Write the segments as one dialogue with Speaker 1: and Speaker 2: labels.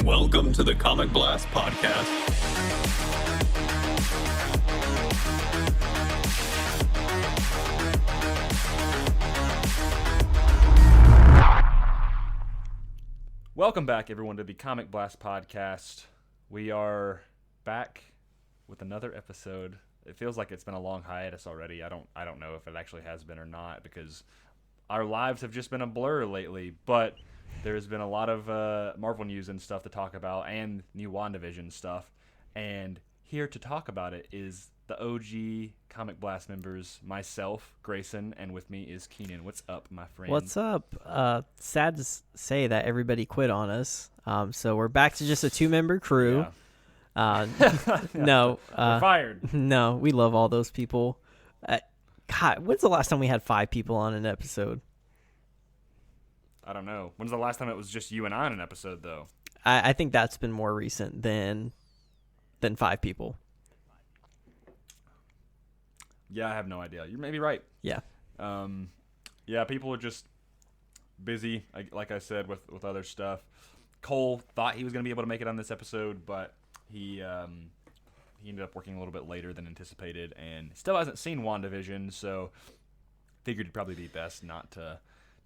Speaker 1: Welcome to the Comic Blast Podcast.
Speaker 2: Welcome back, everyone, to the Comic Blast Podcast. We are back with another episode. It feels like it's been a long hiatus already. I don't know if it actually has been or not, because our lives have just been a blur lately. But there's been a lot of Marvel news and stuff to talk about, and new WandaVision stuff. And here to talk about it is the OG Comic Blast members, myself, Grayson, and with me is Keenan. What's up, my friend?
Speaker 3: What's up? Sad to say that everybody quit on us. So we're back to just a 2-member crew.
Speaker 2: Yeah.
Speaker 3: No.
Speaker 2: We're fired.
Speaker 3: No, we love all those people. God, when's the last time we had 5 people on an episode?
Speaker 2: I don't know. When's the last time it was just you and I on an episode, though?
Speaker 3: I think that's been more recent than 5 people.
Speaker 2: Yeah, I have no idea. You may be right.
Speaker 3: Yeah.
Speaker 2: Yeah, people are just busy, like I said, with other stuff. Cole thought he was going to be able to make it on this episode, but he ended up working a little bit later than anticipated and still hasn't seen WandaVision, so figured it'd probably be best not to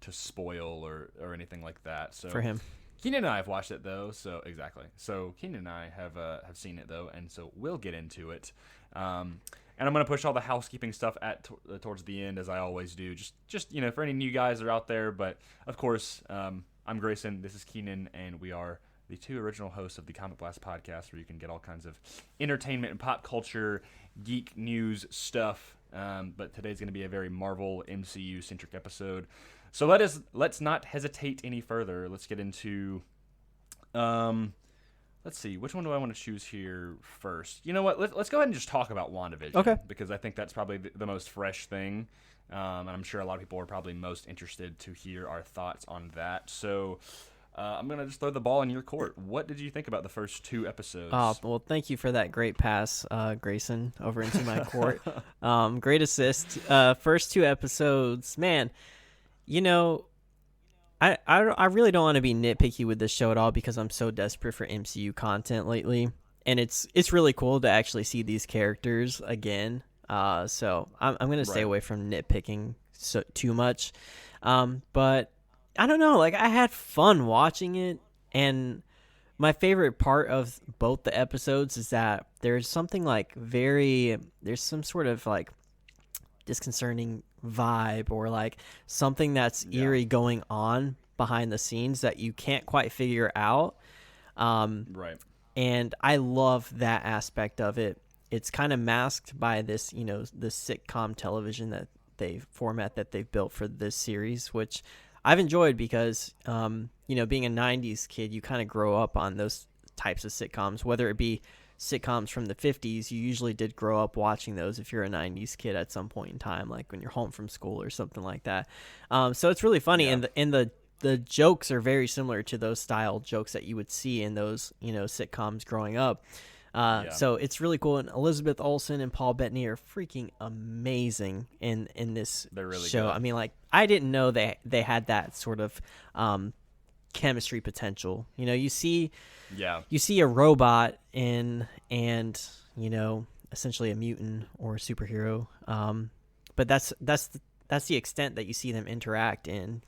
Speaker 2: spoil or anything like that. So
Speaker 3: For him.
Speaker 2: Keenan and I have watched it, though, so exactly. So Keenan and I have seen it, though, and so we'll get into it. And I'm going to push all the housekeeping stuff towards the end, as I always do, just for any new guys that are out there. But, of course, I'm Grayson, this is Keenan, and we are the 2 original hosts of the Comic Blast Podcast, where you can get all kinds of entertainment and pop culture, geek news stuff. But today's going to be a very Marvel MCU-centric episode. So let's not hesitate any further. Let's get into... Let's see, which one do I want to choose here first? You know what? Let's go ahead and just talk about WandaVision.
Speaker 3: Okay.
Speaker 2: Because I think that's probably the most fresh thing. And I'm sure a lot of people are probably most interested to hear our thoughts on that. So I'm going to just throw the ball in your court. What did you think about the first 2 episodes?
Speaker 3: Well, thank you for that great pass, Grayson, over into my court. Great assist. First 2 episodes. Man, I really don't want to be nitpicky with this show at all, because I'm so desperate for MCU content lately, and it's really cool to actually see these characters again. So I'm gonna stay away from nitpicking too much. But I don't know, like, I had fun watching it, and my favorite part of both the episodes is that there's something there's some sort of like disconcerting vibe, or like something that's eerie going on behind the scenes that you can't quite figure out.
Speaker 2: Right.
Speaker 3: And I love that aspect of it. It's kind of masked by this, the sitcom television format that they've built for this series, which I've enjoyed because, being a 90s kid, you kind of grow up on those types of sitcoms, whether it be sitcoms from the 50s. You usually did grow up watching those if you're a 90s kid at some point in time, like when you're home from school or something like that. So it's really funny.
Speaker 2: Yeah.
Speaker 3: And the jokes are very similar to those style jokes that you would see in those, sitcoms growing up. So it's really cool. And Elizabeth Olsen and Paul Bettany are freaking amazing in this
Speaker 2: They're really
Speaker 3: show.
Speaker 2: good.
Speaker 3: I mean, like, I didn't know they had that sort of chemistry potential. You see a robot and essentially a mutant or a superhero, but that's the extent that you see them interact in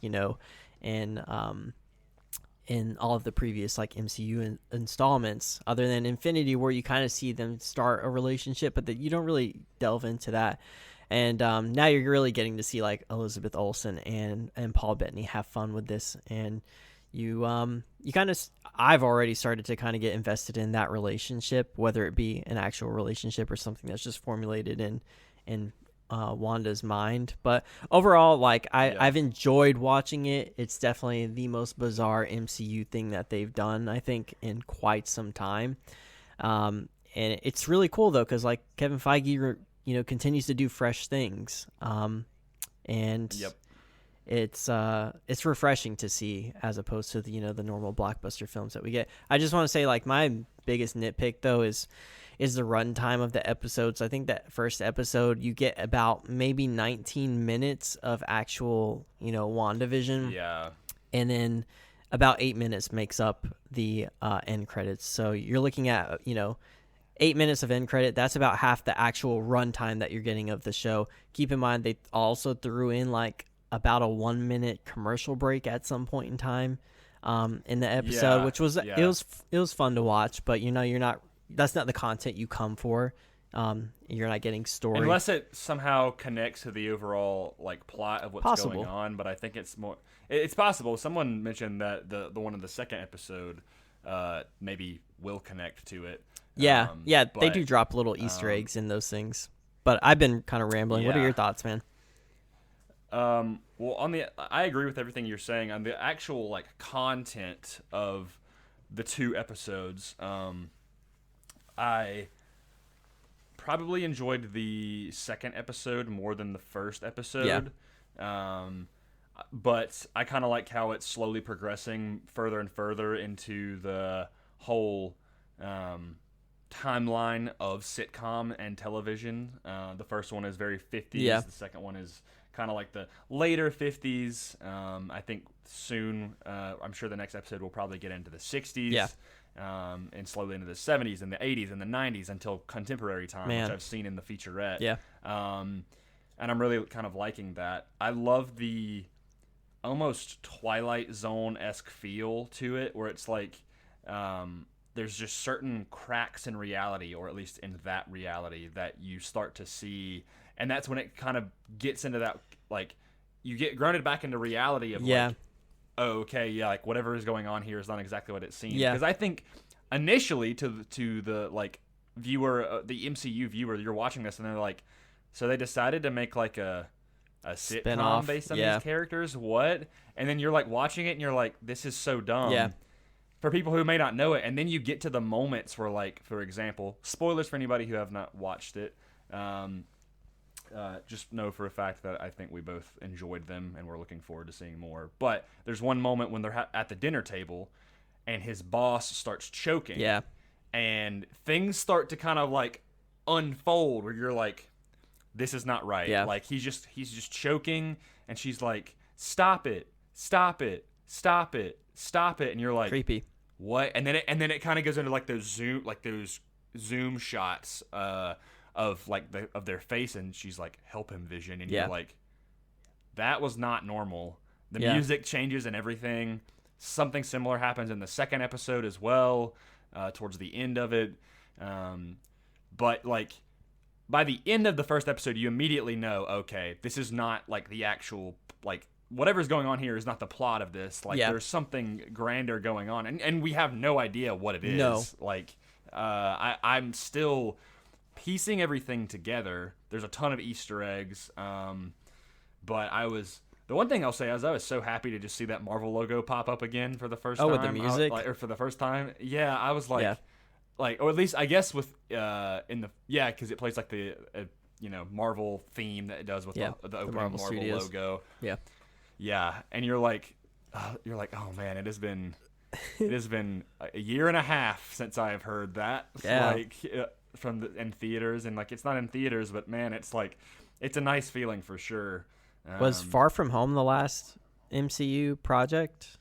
Speaker 3: all of the previous like MCU installments, other than Infinity, where you kind of see them start a relationship, but that you don't really delve into that. And now you're really getting to see like Elizabeth Olsen and Paul Bettany have fun with this, and you kind of, I've already started to kind of get invested in that relationship, whether it be an actual relationship or something that's just formulated in Wanda's mind. But overall, like, I've enjoyed watching it. It's definitely the most bizarre MCU thing that they've done, I think, in quite some time. And it's really cool though, because like Kevin Feige, continues to do fresh things. And it's refreshing to see, as opposed to the normal blockbuster films that we get. I just want to say, like, my biggest nitpick though is the runtime of the episodes. I think that first episode you get about maybe 19 minutes of actual WandaVision.
Speaker 2: Yeah.
Speaker 3: And then about 8 minutes makes up the end credits. So you're looking at 8 minutes of end credit. That's about half the actual runtime that you're getting of the show. Keep in mind they also threw in like about a 1 minute commercial break at some point in time in the episode, which was it was fun to watch. But that's not the content you come for. You're not getting story
Speaker 2: unless it somehow connects to the overall like plot of what's going on. But I think it's possible. Someone mentioned that the one in the second episode maybe will connect to it.
Speaker 3: They do drop little Easter eggs in those things. But I've been kind of rambling. What are your thoughts, man?
Speaker 2: Well, I agree with everything you're saying on the actual like content of the 2 episodes. I probably enjoyed the second episode more than the first episode. But I kind of like how it's slowly progressing further and further into the whole timeline of sitcom and television. The first one is very 50s. The second one is kind of like the later 50s. I think soon, I'm sure the next episode will probably get into the 60s. And slowly into the 70s and the 80s and the 90s until contemporary time, which I've seen in the featurette. And I'm really kind of liking that. I love the almost Twilight Zone-esque feel to it, where it's like there's just certain cracks in reality, or at least in that reality, that you start to see. And that's when it kind of gets into that, like, you get grounded back into reality of like, oh, okay, like whatever is going on here is not exactly what it seems. Because I think initially to the like viewer, the MCU viewer, you're watching this and they're like, so they decided to make like a sitcom
Speaker 3: spin-off
Speaker 2: based on these characters. What? And then you're like watching it and you're like, this is so dumb. For people who may not know it, and then you get to the moments where, like, for example, spoilers for anybody who have not watched it. Just know for a fact that I think we both enjoyed them and we're looking forward to seeing more. But there's one moment when they're at the dinner table and his boss starts choking. And things start to kind of like unfold where you're like, this is not right. Like he's just choking and she's like, stop it, stop it, stop it, stop it. And you're like,
Speaker 3: creepy.
Speaker 2: What? And then it kind of goes into like those zoom shots of like of their face, and she's like, help him, Vision. And you're like, that was not normal. The music changes and everything. Something similar happens in the second episode as well, towards the end of it. But like by the end of the first episode, you immediately know, okay, this is not like the actual, like, whatever's going on here is not the plot of this. Like there's something grander going on, and we have no idea what it is. Like I'm still piecing everything together. There's a ton of Easter eggs, but the one thing I'll say is I was so happy to just see that Marvel logo pop up again for the first time.
Speaker 3: With the music,
Speaker 2: or for the first time. I was like, or at least I guess with because it plays like the Marvel theme that it does with the opening Marvel
Speaker 3: Studios
Speaker 2: logo. And you're like, oh man, it has been a year and a half since I have heard that. In theaters, and like it's not in theaters, but man, it's like it's a nice feeling for sure.
Speaker 3: Was Far From Home the last MCU project?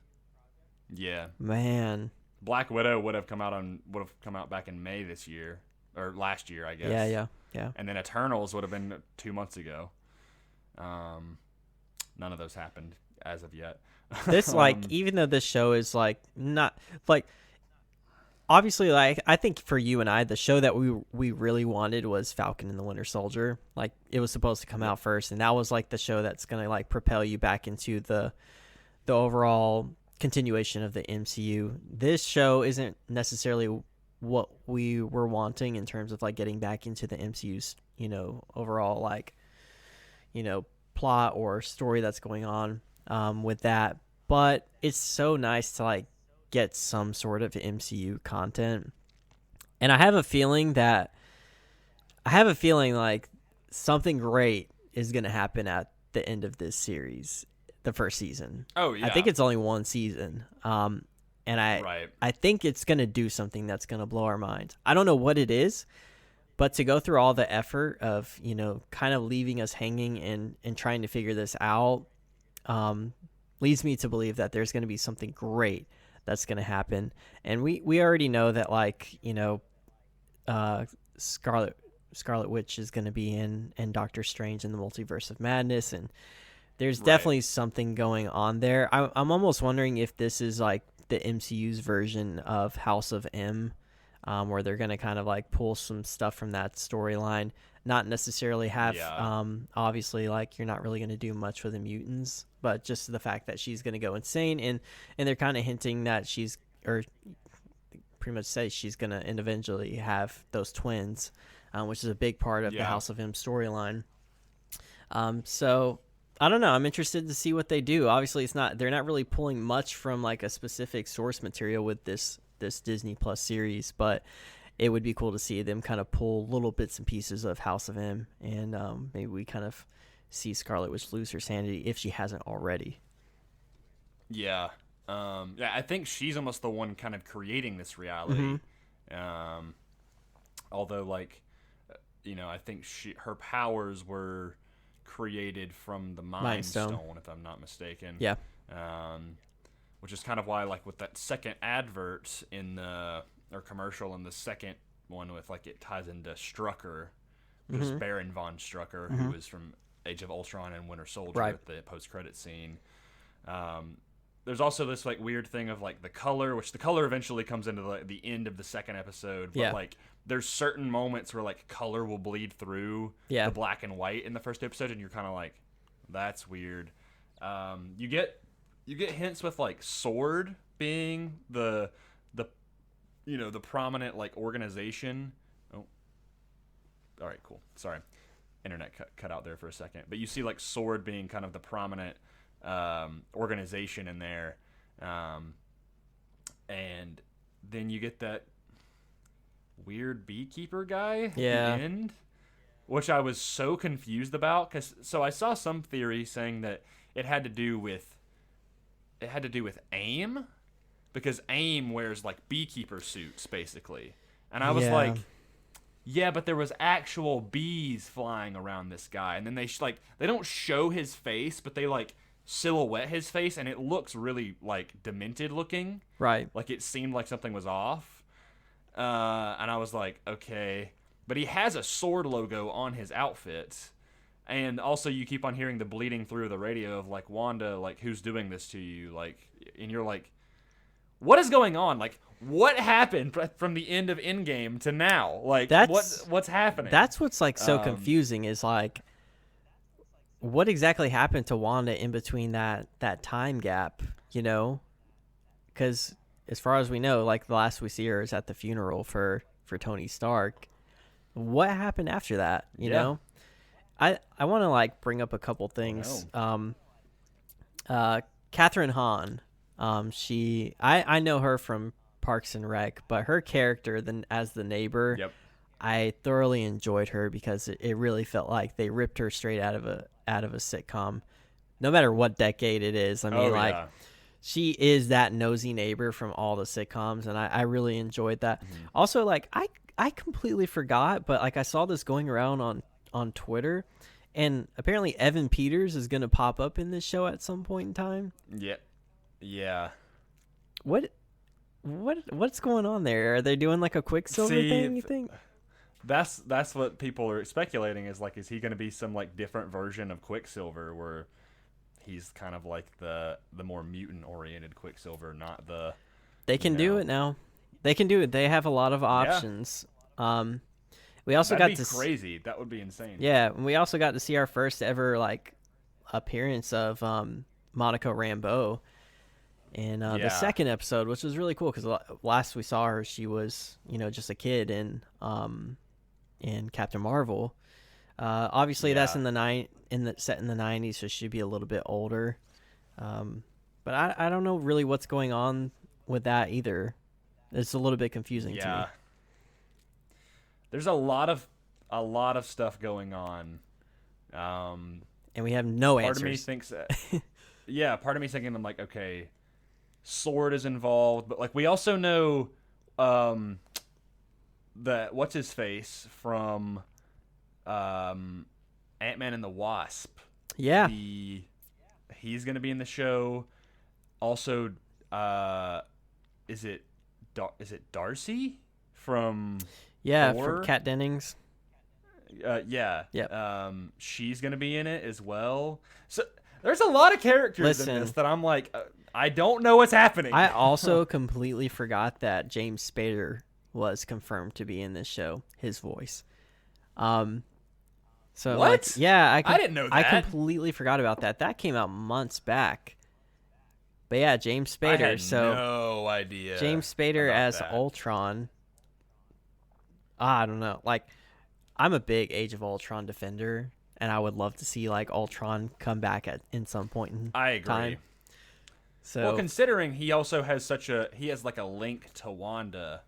Speaker 2: Man, Black Widow would have come out back in May this year, or last year, I guess. And then Eternals would have been 2 months ago. None of those happened as of yet.
Speaker 3: This even though this show is like not like. Obviously, like I think for you and I, the show that we really wanted was Falcon and the Winter Soldier. Like it was supposed to come out first, and that was like the show that's gonna like propel you back into the overall continuation of the MCU. This show isn't necessarily what we were wanting in terms of like getting back into the MCU's overall like plot or story that's going on with that. But it's so nice to like get some sort of MCU content. And I have a feeling like something great is going to happen at the end of this series, the first season.
Speaker 2: Oh yeah.
Speaker 3: I think it's only one season. And I think it's going to do something that's going to blow our minds. I don't know what it is, but to go through all the effort of, kind of leaving us hanging and trying to figure this out, leads me to believe that there's going to be something great that's going to happen. And we already know that, like, Scarlet Witch is going to be in Doctor Strange in the Multiverse of Madness, and there's definitely something going on there. I'm almost wondering if this is like the MCU's version of House of M, where they're going to kind of like pull some stuff from that storyline, not necessarily have obviously, like, you're not really going to do much with the mutants, but just the fact that she's going to go insane, and they're kind of hinting that she's, or pretty much say she's going to eventually have those twins, which is a big part of the House of M storyline. So I don't know. I'm interested to see what they do. Obviously, they're not really pulling much from like a specific source material with this Disney Plus series, but it would be cool to see them kind of pull little bits and pieces of House of M, and maybe we kind of see Scarlet Witch lose her sanity if she hasn't already.
Speaker 2: Yeah. I think she's almost the one kind of creating this reality. Although, like, I think her powers were created from the Mind Stone, if I'm not mistaken.
Speaker 3: Yeah.
Speaker 2: Which is kind of why, like, with that second advert or commercial in the second one, with, like, it ties into Strucker, which is Baron von Strucker, who was from Age of Ultron and Winter Soldier at the post-credit scene. There's also this, like, weird thing of, like, the color, which the color eventually comes into the end of the second episode. But, like, there's certain moments where, like, color will bleed through the black and white in the first episode, and you're kind of like, that's weird. You get hints with, like, SWORD being the prominent, like, organization. Oh, all right, cool. Sorry, internet cut out there for a second. But you see, like, SWORD being kind of the prominent organization in there, and then you get that weird beekeeper guy at the end, which I was so confused about, so I saw some theory saying that it had to do with AIM, because AIM wears, like, beekeeper suits basically, and I was like, yeah, but there was actual bees flying around this guy, and then they they don't show his face, but they, like, silhouette his face, and it looks really, like, demented looking,
Speaker 3: right?
Speaker 2: Like, it seemed like something was off, and I was like, okay, but he has a SWORD logo on his outfit, and also you keep on hearing the bleeding through the radio of, like, Wanda, like, who's doing this to you, like, and you're like, what is going on? Like, what happened from the end of Endgame to now? Like, what's happening?
Speaker 3: That's what's, like, so confusing, is, like, what exactly happened to Wanda in between that time gap, because as far as we know, like, the last we see her is at the funeral for Tony Stark. What happened after that, you know? I want to, like, bring up a couple things. Catherine Hahn, I know her from Parks and Rec, but her character as the neighbor, I thoroughly enjoyed her, because it really felt like they ripped her straight out of a sitcom, no matter what decade it is. I mean, she is that nosy neighbor from all the sitcoms, and I really enjoyed that. Also, like, I completely forgot, but, like, I saw this going around on Twitter, and apparently Evan Peters is going to pop up in this show at some point in time.
Speaker 2: Yeah.
Speaker 3: What's going on there? Are they doing, like, a Quicksilver thing, you think?
Speaker 2: That's what people are speculating, is, like, is he going to be some, like, different version of Quicksilver, where he's kind of like the more mutant-oriented Quicksilver, not the...
Speaker 3: They can do it now. They can do it. They have a lot of options. We also
Speaker 2: That'd be crazy. That would be insane.
Speaker 3: Yeah, and we also got to see our first ever, like, appearance of Monica Rambeau in the second episode, which was really cool, because last we saw her, she was, just a kid in Captain Marvel. Obviously, that's set in the 90s, so she'd be a little bit older. But I don't know really what's going on with that either. It's a little bit confusing to me.
Speaker 2: There's a lot of stuff going on.
Speaker 3: And we have no answers.
Speaker 2: Part of me thinks that. Part of me thinking, I'm like, okay, SWORD is involved, but, like, we also know that what's his face from Ant-Man and the Wasp.
Speaker 3: Yeah.
Speaker 2: He's going to be in the show. Also, is it Darcy from
Speaker 3: Yeah,
Speaker 2: Thor?
Speaker 3: from Kat Dennings.
Speaker 2: Yeah.
Speaker 3: Yep.
Speaker 2: She's going to be in it as well. So there's a lot of characters in this that I'm like, I don't know what's happening.
Speaker 3: I also completely forgot that James Spader was confirmed to be in this show. His voice. So
Speaker 2: what?
Speaker 3: Like, yeah,
Speaker 2: I didn't know that.
Speaker 3: I completely forgot about that. That came out months back. But yeah, James Spader.
Speaker 2: I had no idea.
Speaker 3: James Spader as
Speaker 2: that.
Speaker 3: Ultron. I don't know. Like, I'm a big Age of Ultron defender, and I would love to see like Ultron come back in some point in
Speaker 2: I agree.
Speaker 3: time. So,
Speaker 2: well, considering he also has he has like a link to Wanda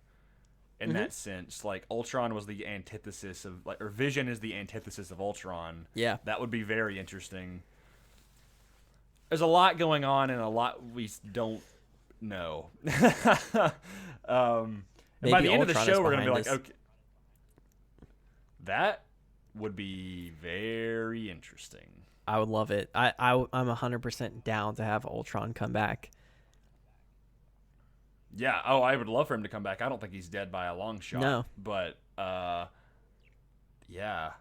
Speaker 2: in that sense. Like Ultron was the antithesis of or Vision is the antithesis of Ultron.
Speaker 3: Yeah.
Speaker 2: That would be very interesting. There's a lot going on and a lot we don't know. And by the end of the show, we're going to be like, okay. That would be very interesting.
Speaker 3: I would love it. I'm 100% down to have Ultron come back.
Speaker 2: Yeah. Oh, I would love for him to come back. I don't think he's dead by a long shot.
Speaker 3: No.
Speaker 2: But, yeah.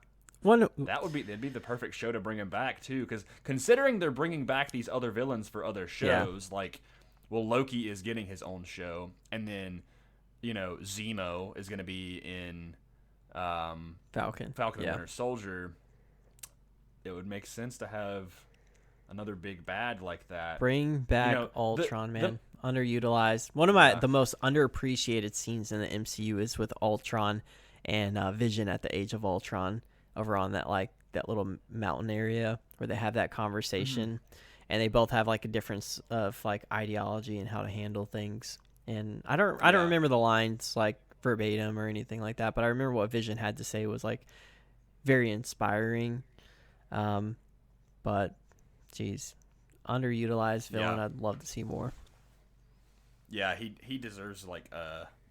Speaker 2: That'd be the perfect show to bring him back too, because considering they're bringing back these other villains for other shows, Loki is getting his own show, and then Zemo is going to be in Falcon and Winter Soldier. It would make sense to have another big bad like that.
Speaker 3: Bring back Ultron, man. Underutilized. One of the most underappreciated scenes in the MCU is with Ultron and Vision at the Age of Ultron. Over on that little mountain area where they have that conversation, and they both have like a difference of like ideology and how to handle things. And I don't remember the lines like verbatim or anything like that, but I remember what Vision had to say was like very inspiring. But geez, underutilized villain.
Speaker 2: Yeah.
Speaker 3: I'd love to see more.
Speaker 2: Yeah, he deserves like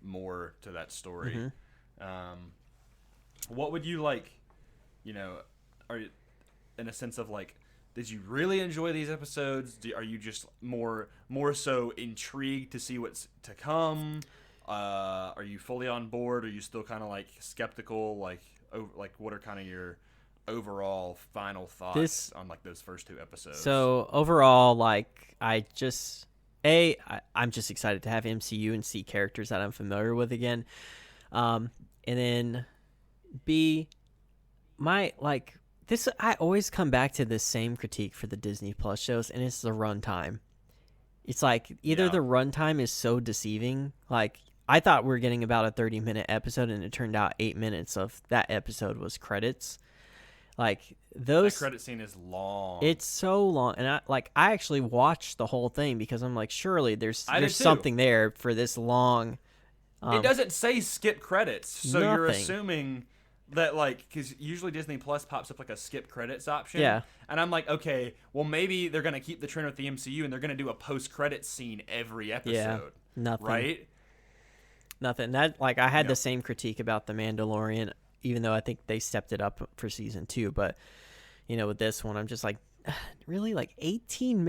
Speaker 2: more to that story. What would you like? Are you, in a sense of like, did you really enjoy these episodes? Are you just more so intrigued to see what's to come? Are you fully on board? Are you still kind of like skeptical? Like what are kind of your overall final thoughts on like those first 2 episodes?
Speaker 3: So overall, like I'm just excited to have MCU and see characters that I'm familiar with again. And then B, I always come back to the same critique for the Disney Plus shows, and it's the runtime. It's like either the runtime is so deceiving. Like I thought we were getting about a 30-minute episode, and it turned out 8 minutes of that episode was credits. Like that
Speaker 2: credit scene is long.
Speaker 3: It's so long, and I actually watched the whole thing because I'm like, surely there's something there for this long.
Speaker 2: It doesn't say skip credits, so
Speaker 3: nothing.
Speaker 2: You're assuming that because usually Disney Plus pops up like a skip credits option.
Speaker 3: Yeah.
Speaker 2: And I'm like, okay, well maybe they're gonna keep the trend with the MCU and they're gonna do a post credits scene every episode.
Speaker 3: Yeah. Nothing.
Speaker 2: Right?
Speaker 3: Nothing. That I had the same critique about The Mandalorian, even though I think they stepped it up for season 2. But with this one, I'm just like, really, like 19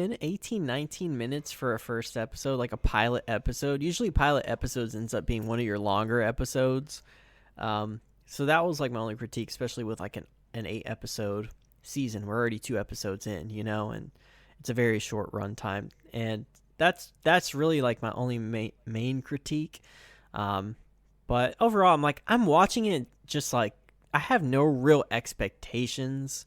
Speaker 3: minutes for a first episode, like a pilot episode. Usually pilot episodes ends up being one of your longer episodes. So that was like my only critique, especially with like an 8-episode season. We're already 2 episodes in, and it's a very short run time. And that's really like my only main critique. But overall, I'm watching it just like I have no real expectations.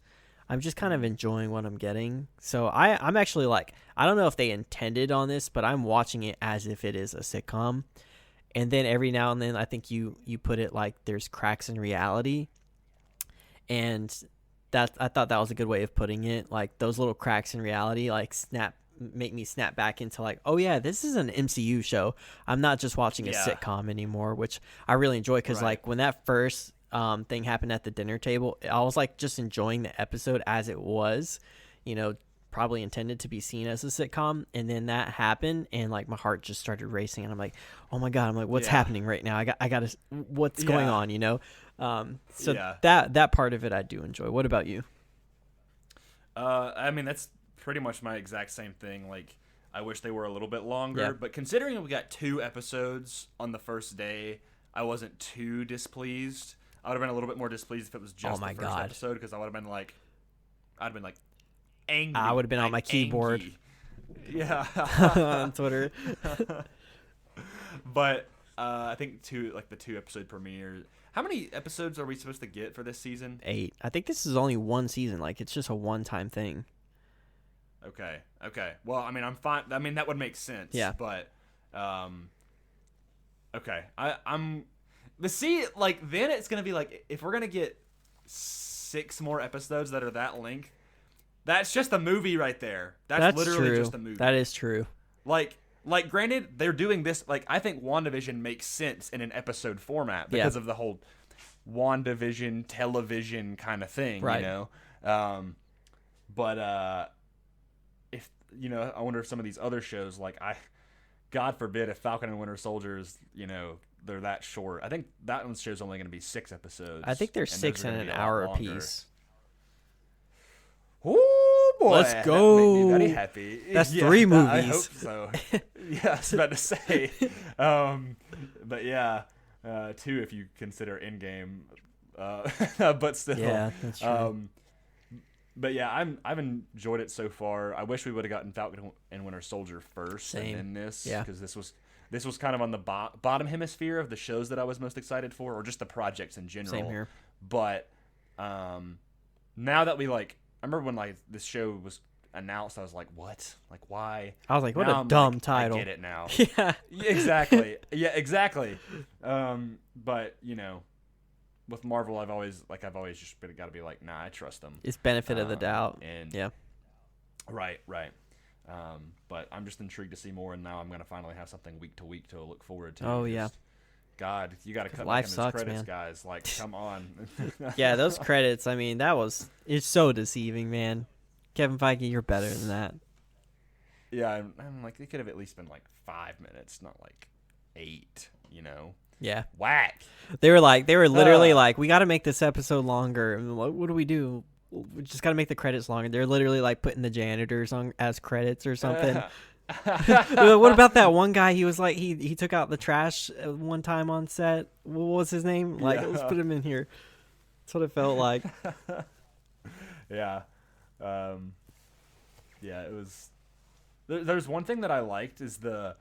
Speaker 3: I'm just kind of enjoying what I'm getting. So I'm actually like, I don't know if they intended on this, but I'm watching it as if it is a sitcom. And then every now and then, I think you put it like there's cracks in reality. And I thought that was a good way of putting it. Like those little cracks in reality, like make me snap back into like, oh yeah, this is an MCU show. I'm not just watching a sitcom anymore, which I really enjoy. Because like when that first thing happened at the dinner table, I was like just enjoying the episode as it was, probably intended to be seen as a sitcom. And then that happened, and like my heart just started racing, and I'm like, oh my god, what's happening right now? I gotta what's going on, So that part of it I do enjoy. What about you?
Speaker 2: I mean, that's pretty much my exact same thing. Like, I wish they were a little bit longer,
Speaker 3: Yeah.
Speaker 2: but considering we got 2 episodes on the first day, I wasn't too displeased. I would have been a little bit more displeased if it was just the first episode, because I would have been like, angry.
Speaker 3: I would have been on my keyboard.
Speaker 2: Yeah.
Speaker 3: On Twitter.
Speaker 2: But I think the 2 episode premiere. How many episodes are we supposed to get for this season?
Speaker 3: 8. I think this is only one season. Like, it's just a one-time thing.
Speaker 2: Okay. Well, I mean, I'm fine. I mean, that would make sense.
Speaker 3: Yeah.
Speaker 2: But, okay. I'm then it's gonna be like, if we're gonna get 6 more episodes that are that length, that's just a movie right there. That's literally
Speaker 3: true.
Speaker 2: just a movie.
Speaker 3: That is true.
Speaker 2: Like, granted, they're doing this. Like, I think WandaVision makes sense in an episode format because of the whole WandaVision television kind of thing,
Speaker 3: right.
Speaker 2: you know. But if I wonder if some of these other shows, like God forbid, if Falcon and Winter Soldier is, they're that short. I think that one's show's only going to be 6 episodes.
Speaker 3: I think they're 6 and an hour apiece.
Speaker 2: Oh boy,
Speaker 3: let's go!
Speaker 2: That made me very happy.
Speaker 3: That's 3 movies.
Speaker 2: I hope so. Yeah, I was about to say. But yeah, 2 if you consider Endgame. But still.
Speaker 3: Yeah, that's true.
Speaker 2: But yeah, I've enjoyed it so far. I wish we would have gotten Falcon and Winter Soldier first, and then this, because this was kind of on the bottom hemisphere of the shows that I was most excited for, or just the projects in general.
Speaker 3: Same here.
Speaker 2: But now that we I remember when this show was announced, I was like, what? Like, why?
Speaker 3: I was like, what
Speaker 2: now
Speaker 3: a dumb title.
Speaker 2: I get it now.
Speaker 3: Yeah.
Speaker 2: Exactly. Yeah, exactly. But with Marvel, I've always just got to be like, nah, I trust them.
Speaker 3: It's benefit of the doubt.
Speaker 2: And
Speaker 3: yeah.
Speaker 2: Right. But I'm just intrigued to see more, and now I'm gonna finally have something week to week to look forward to.
Speaker 3: Oh yeah.
Speaker 2: God, you got to cut
Speaker 3: life
Speaker 2: back on
Speaker 3: sucks,
Speaker 2: those credits,
Speaker 3: man.
Speaker 2: guys. Like, come on.
Speaker 3: Yeah, those credits. I mean, it's so deceiving, man. Kevin Feige, you're better than that.
Speaker 2: Yeah, I'm like, it could have at least been 5 minutes, not 8.
Speaker 3: Yeah.
Speaker 2: Whack.
Speaker 3: They were literally we got to make this episode longer. And what do? We just got to make the credits longer. They're literally putting the janitors on as credits or something. What about that one guy? He was he took out the trash one time on set. What was his name? Let's put him in here. That's what it felt like.
Speaker 2: Yeah. Yeah, it was. There's one thing that I liked is the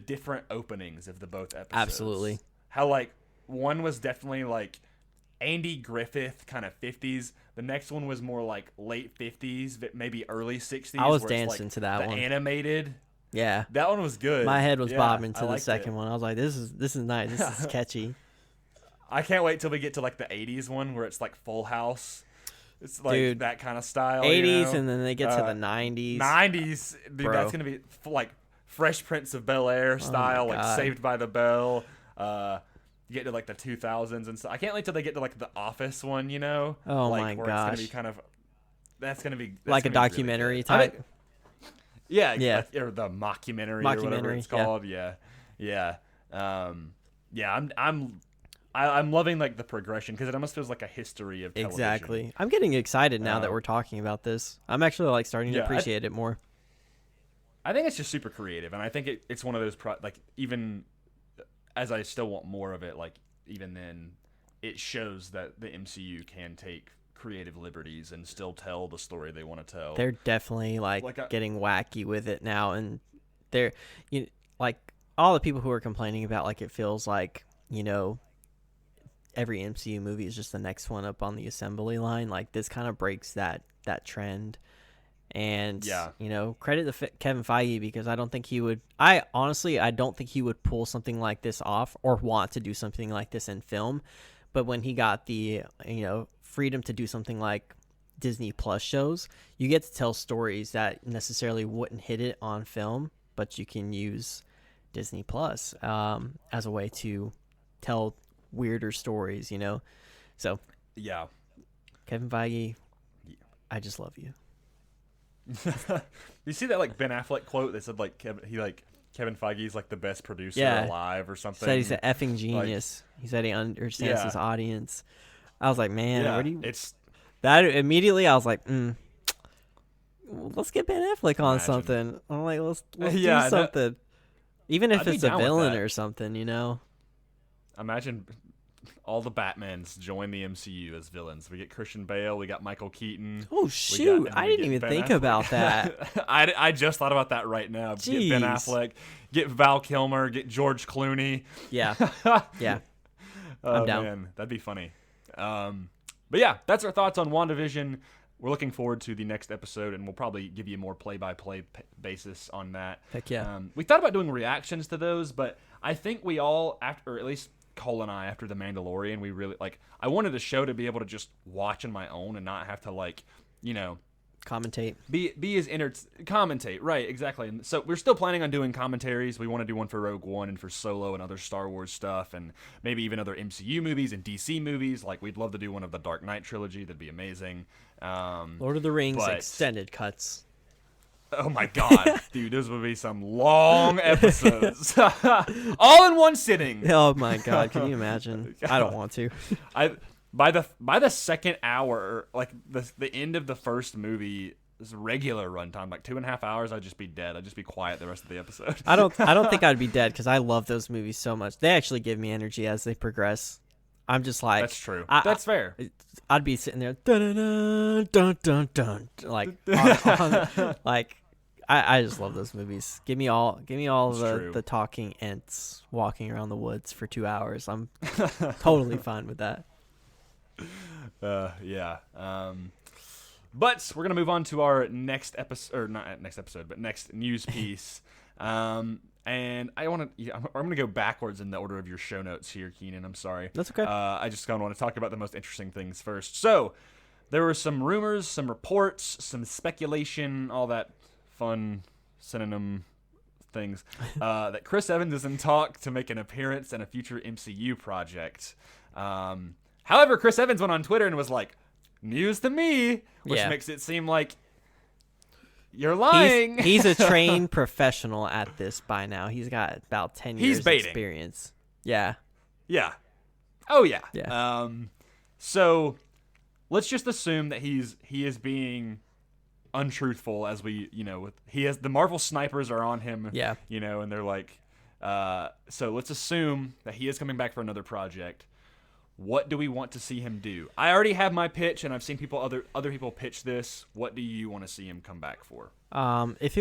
Speaker 2: different openings of the both episodes.
Speaker 3: Absolutely.
Speaker 2: How one was definitely Andy Griffith kind of 50s. The next one was more late 50s, but maybe early 60s.
Speaker 3: I was
Speaker 2: where
Speaker 3: dancing to that one.
Speaker 2: Animated.
Speaker 3: Yeah.
Speaker 2: That one was good.
Speaker 3: My head was bobbing to the second
Speaker 2: it.
Speaker 3: one. I was like, this is nice. This is catchy.
Speaker 2: I can't wait till we get to the 80s one where it's Full House. It's
Speaker 3: Dude,
Speaker 2: that kind of style.
Speaker 3: 80s and then they get to the 90s.
Speaker 2: 90s, dude,
Speaker 3: Bro.
Speaker 2: that's gonna be Fresh Prince of Bel-Air style,
Speaker 3: God.
Speaker 2: Saved by the Bell. You get to the 2000s and stuff. I can't wait till they get to the Office one.
Speaker 3: Oh
Speaker 2: where
Speaker 3: my gosh.
Speaker 2: It's gonna be kind of. That's gonna be
Speaker 3: a documentary
Speaker 2: really
Speaker 3: type.
Speaker 2: Yeah.
Speaker 3: Yeah.
Speaker 2: Or the mockumentary or whatever it's called. Yeah. Yeah. I'm loving the progression because it almost feels like a history of television.
Speaker 3: Exactly. I'm getting excited now that we're talking about this. I'm actually starting to appreciate it more.
Speaker 2: I think it's just super creative, and I think it's one of those even as I still want more of it, even then, it shows that the MCU can take creative liberties and still tell the story they want to tell.
Speaker 3: They're definitely getting wacky with it now, and they're all the people who are complaining about it feels every MCU movie is just the next one up on the assembly line. This kind of breaks that trend. And credit to Kevin Feige, because I don't think he would. I don't think he would pull something like this off or want to do something like this in film. But when he got the freedom to do something like Disney Plus shows, you get to tell stories that necessarily wouldn't hit it on film, but you can use Disney Plus as a way to tell weirder stories. So
Speaker 2: yeah,
Speaker 3: Kevin Feige, I just love you.
Speaker 2: You see that Ben Affleck quote that said Kevin Feige's the best producer alive or something?
Speaker 3: Said he's an effing genius. He said he understands his audience. I was like, man, where do you?
Speaker 2: It's
Speaker 3: that immediately. I was like, let's get Ben Affleck on
Speaker 2: Imagine.
Speaker 3: something. I'm like, let's
Speaker 2: Yeah,
Speaker 3: do something. Even if
Speaker 2: I'd be
Speaker 3: it's a
Speaker 2: down with
Speaker 3: villain
Speaker 2: that.
Speaker 3: or something, you know.
Speaker 2: Imagine all the Batmans join the MCU as villains. We get Christian Bale, we got Michael Keaton.
Speaker 3: Oh shoot! I didn't even think about that.
Speaker 2: I just thought about that right now. Get Ben
Speaker 3: Jeez.
Speaker 2: Affleck, get Val Kilmer, get George Clooney.
Speaker 3: Yeah, yeah.
Speaker 2: Oh
Speaker 3: I'm down.
Speaker 2: man, that'd be funny. But yeah, that's our thoughts on WandaVision. We're looking forward to the next episode, and we'll probably give you a more play-by-play basis on that.
Speaker 3: Heck yeah.
Speaker 2: We thought about doing reactions to those, but I think we all, after, or at least Cole and I, after The Mandalorian, we really, like, I wanted a show to be able to just watch on my own and not have to, like, you know,
Speaker 3: Commentate.
Speaker 2: be as commentate, right? Exactly. And so we're still planning on doing commentaries. We want to do one for Rogue One and for Solo and other Star Wars stuff, and maybe even other MCU movies and DC movies. Like, we'd love to do one of the Dark Knight trilogy. That'd be amazing.
Speaker 3: Lord of the Rings
Speaker 2: but-
Speaker 3: extended cuts.
Speaker 2: Oh my god, dude, those would be some long episodes, all in one sitting.
Speaker 3: Oh my god, can you imagine? I don't want to.
Speaker 2: By the second hour, like the end of the first movie, this regular runtime, like 2.5 hours, I'd just be dead. I'd just be quiet the rest of the episode.
Speaker 3: I don't think I'd be dead because I love those movies so much. They actually give me energy as they progress. I'm just like,
Speaker 2: That's true. That's fair.
Speaker 3: I'd be sitting there, dun dun dun dun, like, like, I just love those movies. Give me all the talking ants walking around the woods for 2 hours. I'm totally fine with that.
Speaker 2: Yeah. But we're gonna move on to our next episode, or not next episode, but next news piece. And I'm gonna go backwards in the order of your show notes here, Keenan. I'm sorry.
Speaker 3: That's okay.
Speaker 2: I just kind of want to talk about the most interesting things first. So, there were some rumors, some reports, some speculation, all that fun synonym things, that Chris Evans is in talk to make an appearance in a future MCU project. However, Chris Evans went on Twitter and was like, "News to me," which makes it seem like you're lying.
Speaker 3: He's a trained professional at this by now. He's got about 10 years experience. Yeah.
Speaker 2: Yeah. Oh yeah.
Speaker 3: Yeah.
Speaker 2: So let's just assume that he is being untruthful, as we, the Marvel snipers are on him.
Speaker 3: Yeah.
Speaker 2: And they're like, so let's assume that he is coming back for another project. What do we want to see him do? I already have my pitch, and I've seen other people pitch this. What do you want to see him come back for?
Speaker 3: If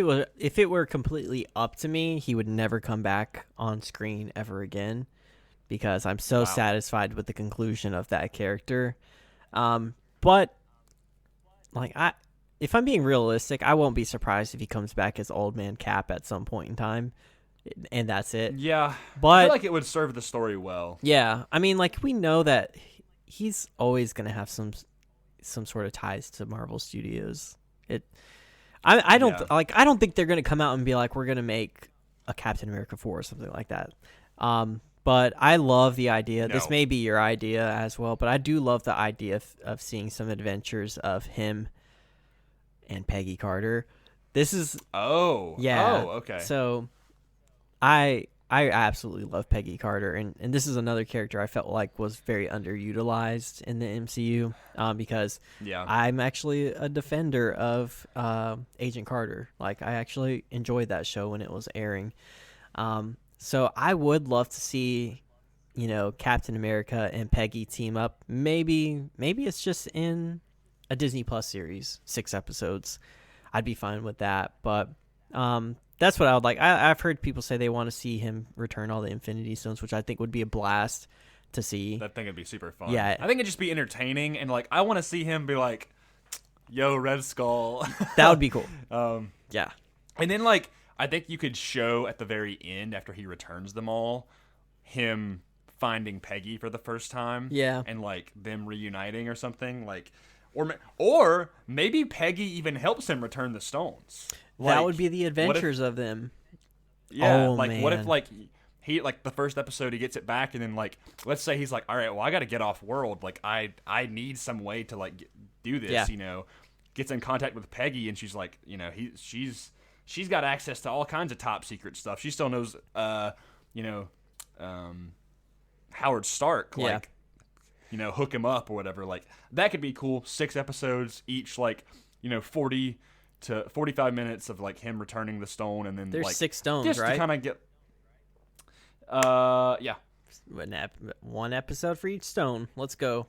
Speaker 3: it were completely up to me, he would never come back on screen ever again, because I'm so satisfied with the conclusion of that character. But like, if I'm being realistic, I won't be surprised if he comes back as Old Man Cap at some point in time. And that's it.
Speaker 2: Yeah,
Speaker 3: but
Speaker 2: I feel like it would serve the story well.
Speaker 3: Yeah, I mean, like, we know that he's always gonna have some sort of ties to Marvel Studios. I don't think they're gonna come out and be like, we're gonna make a Captain America 4 or something like that. But I love the idea.
Speaker 2: No.
Speaker 3: This may be your idea as well, but I do love the idea of seeing some adventures of him and Peggy Carter. This is
Speaker 2: okay.
Speaker 3: So I absolutely love Peggy Carter, and this is another character I felt like was very underutilized in the MCU, because I'm actually a defender of Agent Carter. Like, I actually enjoyed that show when it was airing. So I would love to see, Captain America and Peggy team up. Maybe it's just in a Disney Plus series, 6 episodes. I'd be fine with that, but that's what I would like. I've heard people say they want to see him return all the Infinity Stones, which I think would be a blast to see.
Speaker 2: That thing would be super fun.
Speaker 3: Yeah.
Speaker 2: I think it'd just be entertaining, and like, I want to see him be like, "Yo, Red Skull."
Speaker 3: That would be cool.
Speaker 2: Yeah. And then, like, I think you could show at the very end, after he returns them all, him finding Peggy for the first time.
Speaker 3: Yeah.
Speaker 2: And like them reuniting or something, like, or maybe Peggy even helps him return the stones. Like,
Speaker 3: that would be the adventures of them.
Speaker 2: Yeah,
Speaker 3: oh,
Speaker 2: like,
Speaker 3: man.
Speaker 2: what if, like, he, like, the first episode, he gets it back, and then, like, let's say he's like, all right, well, I got to get off world. Like, I need some way to, like, do this, Gets in contact with Peggy, and she's like, she's got access to all kinds of top secret stuff. She still knows, Howard Stark, like, hook him up or whatever. Like, that could be cool. 6 episodes, each, like, 40 to 45 minutes of like him returning the stone, and then
Speaker 3: There's
Speaker 2: like
Speaker 3: 6 stones,
Speaker 2: just
Speaker 3: right?
Speaker 2: to kind of get. Yeah.
Speaker 3: One episode for each stone. Let's go.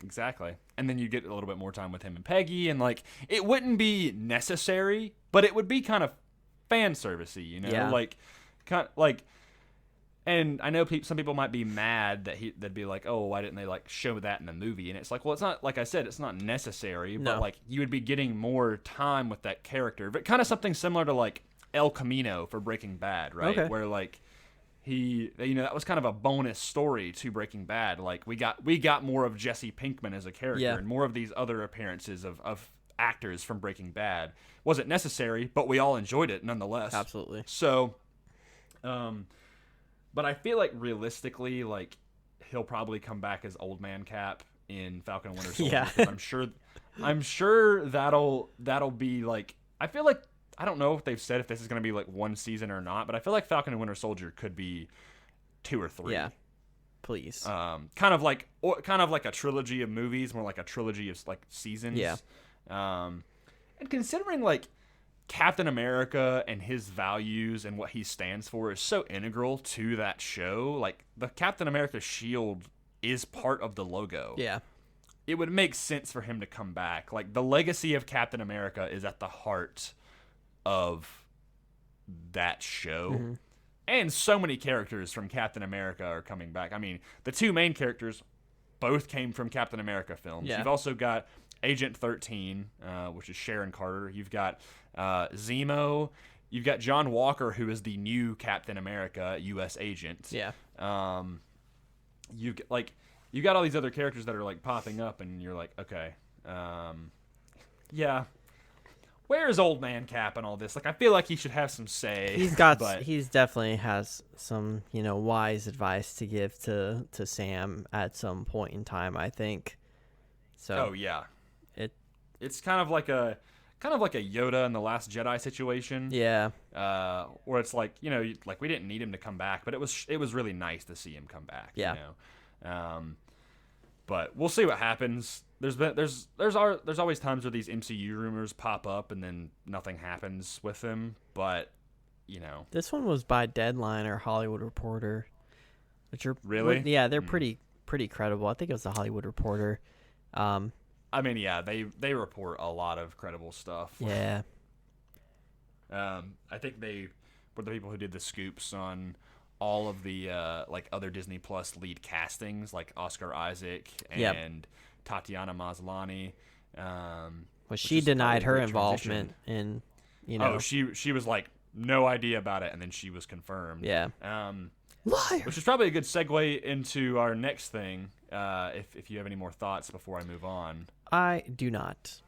Speaker 2: Exactly. And then you get a little bit more time with him and Peggy, and like it wouldn't be necessary, but it would be kind of fan servicey, you know?
Speaker 3: Yeah.
Speaker 2: Like kind of, like, and I know some people might be mad that they'd be like, "Oh, why didn't they like show that in the movie?" And it's like, well, it's not, like I said, it's not necessary,
Speaker 3: No.
Speaker 2: but like you would be getting more time with that character. But kind of something similar to like El Camino for Breaking Bad, right?
Speaker 3: Okay.
Speaker 2: Where like that was kind of a bonus story to Breaking Bad. Like we got more of Jesse Pinkman as a character,
Speaker 3: Yeah.
Speaker 2: and more of these other appearances of actors from Breaking Bad. Wasn't necessary, but we all enjoyed it nonetheless.
Speaker 3: Absolutely.
Speaker 2: So, but I feel like realistically, like he'll probably come back as Old Man Cap in Falcon and Winter Soldier.
Speaker 3: Yeah.
Speaker 2: Because I'm sure that'll be like, I feel like, I don't know if they've said if this is going to be like one season or not, but I feel like Falcon and Winter Soldier could be 2 or 3.
Speaker 3: Yeah. Please.
Speaker 2: Kind of like a trilogy of movies, more like a trilogy of like seasons.
Speaker 3: Yeah.
Speaker 2: And considering like Captain America and his values and what he stands for is so integral to that show, like the Captain America shield is part of the logo.
Speaker 3: Yeah.
Speaker 2: It would make sense for him to come back. Like the legacy of Captain America is at the heart of that show.
Speaker 3: Mm-hmm.
Speaker 2: And so many characters from Captain America are coming back. I mean, the 2 main characters both came from Captain America films.
Speaker 3: Yeah.
Speaker 2: You've also got Agent 13, which is Sharon Carter. You've got Zemo. You've got John Walker, who is the new Captain America U.S. agent.
Speaker 3: Yeah.
Speaker 2: You got all these other characters that are like popping up, and you're like, okay, yeah. Where is Old Man Cap and all this? Like, I feel like he should have some say.
Speaker 3: He's definitely has some, wise advice to give to Sam at some point in time, I think. So.
Speaker 2: Oh yeah. It's kind of like a Yoda in the Last Jedi situation.
Speaker 3: Yeah.
Speaker 2: Where it's like, like we didn't need him to come back, but it was really nice to see him come back.
Speaker 3: Yeah.
Speaker 2: But we'll see what happens. There's always times where these MCU rumors pop up and then nothing happens with them. But
Speaker 3: this one was by Deadline or Hollywood Reporter, which are
Speaker 2: really,
Speaker 3: yeah, they're pretty credible. I think it was the Hollywood Reporter.
Speaker 2: I mean, yeah, they report a lot of credible stuff.
Speaker 3: Yeah.
Speaker 2: I think they were the people who did the scoops on all of the like other Disney Plus lead castings, like Oscar Isaac and Tatiana Maslany.
Speaker 3: Well, she denied her involvement in,
Speaker 2: Oh, she was like no idea about it, and then she was confirmed.
Speaker 3: Yeah.
Speaker 2: Liar. Which is probably a good segue into our next thing. If you have any more thoughts before I move on.
Speaker 3: I do not.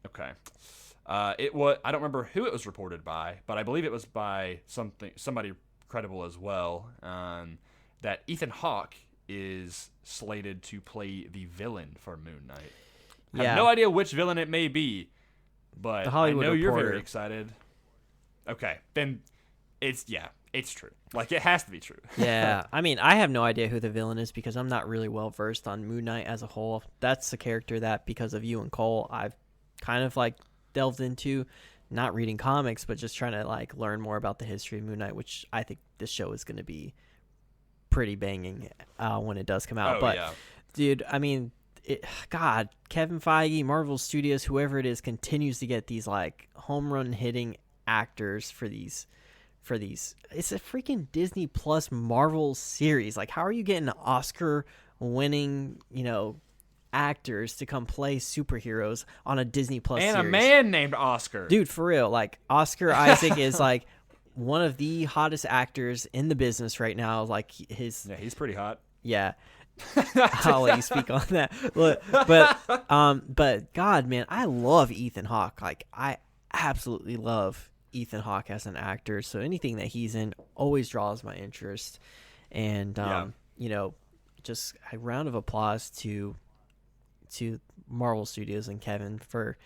Speaker 2: Okay. I don't remember who it was reported by, but I believe it was by somebody credible as well. That Ethan Hawke is slated to play the villain for Moon Knight. I have no idea which villain it may be, but I know you're very excited. Okay, then it's true. Like, it has to be true.
Speaker 3: Yeah, I mean, I have no idea who the villain is because I'm not really well versed on Moon Knight as a whole. That's a character that, because of you and Cole, I've kind of like delved into, not reading comics, but just trying to like learn more about the history of Moon Knight, which I think this show is going to be pretty banging when it does come out. But dude, I mean, God, Kevin Feige, Marvel Studios, whoever it is, continues to get these like home run hitting actors for these. It's a freaking Disney Plus Marvel series. Like, how are you getting Oscar winning, actors to come play superheroes on a Disney Plus
Speaker 2: and
Speaker 3: series?
Speaker 2: A man named Oscar.
Speaker 3: Dude, for real. Like, Oscar Isaac is like one of the hottest actors in the business right now. Like, he's
Speaker 2: pretty hot.
Speaker 3: Yeah. I'll let you speak on that. But God, man, I love Ethan Hawke. Like, I absolutely love Ethan Hawke as an actor. So anything that he's in always draws my interest. And just a round of applause to Marvel Studios and Kevin for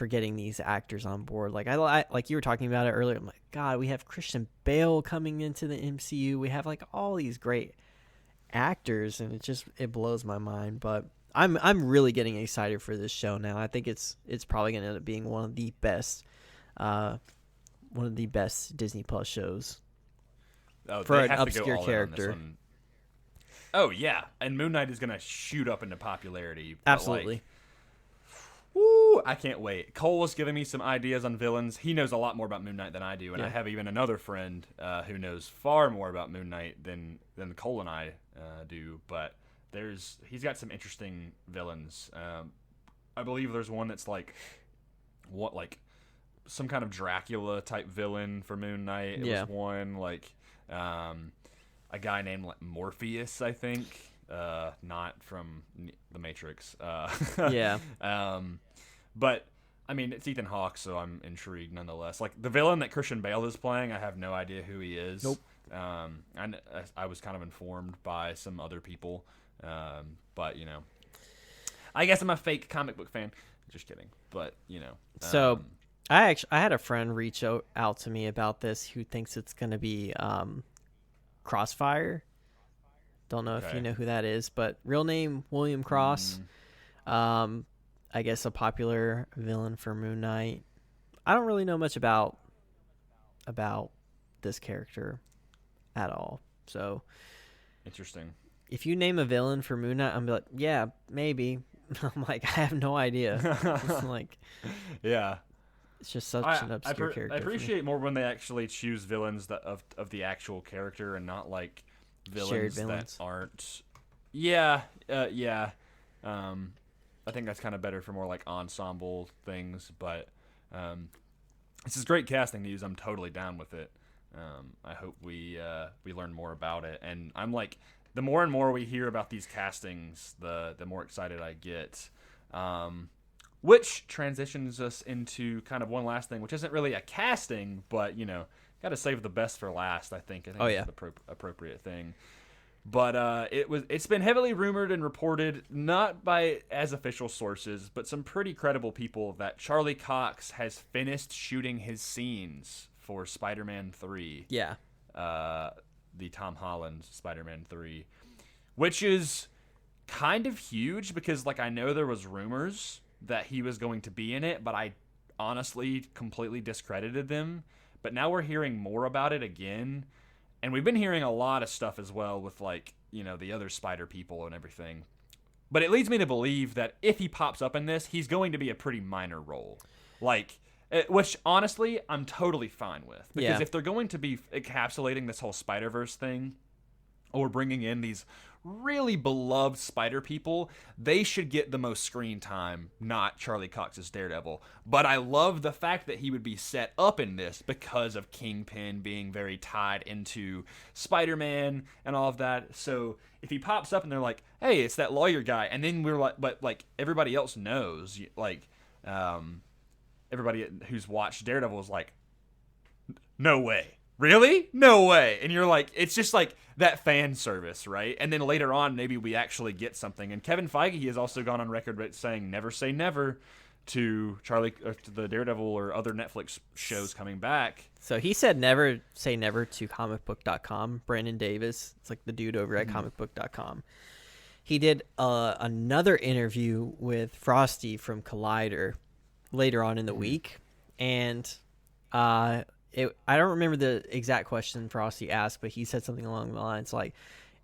Speaker 3: getting these actors on board. Like I like you were talking about it earlier. I'm like, God, we have Christian Bale coming into the MCU. We have like all these great actors, and it blows my mind. But I'm really getting excited for this show now. I think it's probably gonna end up being one of the best Disney Plus shows for an obscure character.
Speaker 2: Oh yeah, and Moon Knight is gonna shoot up into popularity.
Speaker 3: Absolutely.
Speaker 2: Woo! I can't wait. Cole was giving me some ideas on villains. He knows a lot more about Moon Knight than I do, and I have even another friend who knows far more about Moon Knight than Cole and I do. But he's got some interesting villains. I believe there's one that's like some kind of Dracula type villain for Moon Knight. It was one like a guy named like Morpheus, I think. Not from The Matrix. But I mean, it's Ethan Hawke, so I'm intrigued nonetheless. Like the villain that Christian Bale is playing, I have no idea who he is.
Speaker 3: Nope.
Speaker 2: I was kind of informed by some other people, but you know, I guess I'm a fake comic book fan. Just kidding, but you know.
Speaker 3: So I had a friend reach out to me about this who thinks it's going to be Crossfire. Don't know if you know who that is, but real name William Cross. I guess a popular villain for Moon Knight. I don't really know much about this character at all. So
Speaker 2: interesting.
Speaker 3: If you name a villain for Moon Knight, I'm like, yeah, maybe. I'm like, I have no idea. It's like,
Speaker 2: yeah,
Speaker 3: it's just such an obscure character.
Speaker 2: I appreciate more when they actually choose villains of the actual character and not like villains that aren't. Yeah. I think that's kind of better for more like ensemble things, but this is great casting news. I'm totally down with it. I hope we learn more about it, and I'm like, the more and more we hear about these castings, the more excited I get. Which transitions us into kind of one last thing, which isn't really a casting, but you know, got to save the best for last. I think it's the appropriate thing. But it's been heavily rumored and reported, not by as official sources, but some pretty credible people, that Charlie Cox has finished shooting his scenes for Spider-Man 3.
Speaker 3: Yeah.
Speaker 2: The Tom Holland Spider-Man 3, which is kind of huge because like I know there was rumors that he was going to be in it, but I honestly completely discredited them. But now we're hearing more about it again. And we've been hearing a lot of stuff as well with, like, you know, the other Spider people and everything. But it leads me to believe that if he pops up in this, he's going to be a pretty minor role. Like, which, honestly, I'm totally fine with. Because if they're going to be encapsulating this whole Spider-Verse thing, or bringing in these really beloved Spider people, they should get the most screen time, not Charlie Cox's Daredevil. But I love the fact that he would be set up in this because of Kingpin being very tied into Spider-Man and all of that. So if he pops up and they're like, hey, it's that lawyer guy, and then we're like, but like everybody else knows, like everybody who's watched Daredevil is like, no way. Really? No way. And you're like, it's just like that fan service, right? And then later on, maybe we actually get something. And Kevin Feige has also gone on record saying never say never to to the Daredevil or other Netflix shows coming back.
Speaker 3: So he said never say never to comicbook.com. Brandon Davis, it's like the dude over at comicbook.com. He did another interview with Frosty from Collider later on in the week. And I don't remember the exact question Frosty asked, but he said something along the lines like,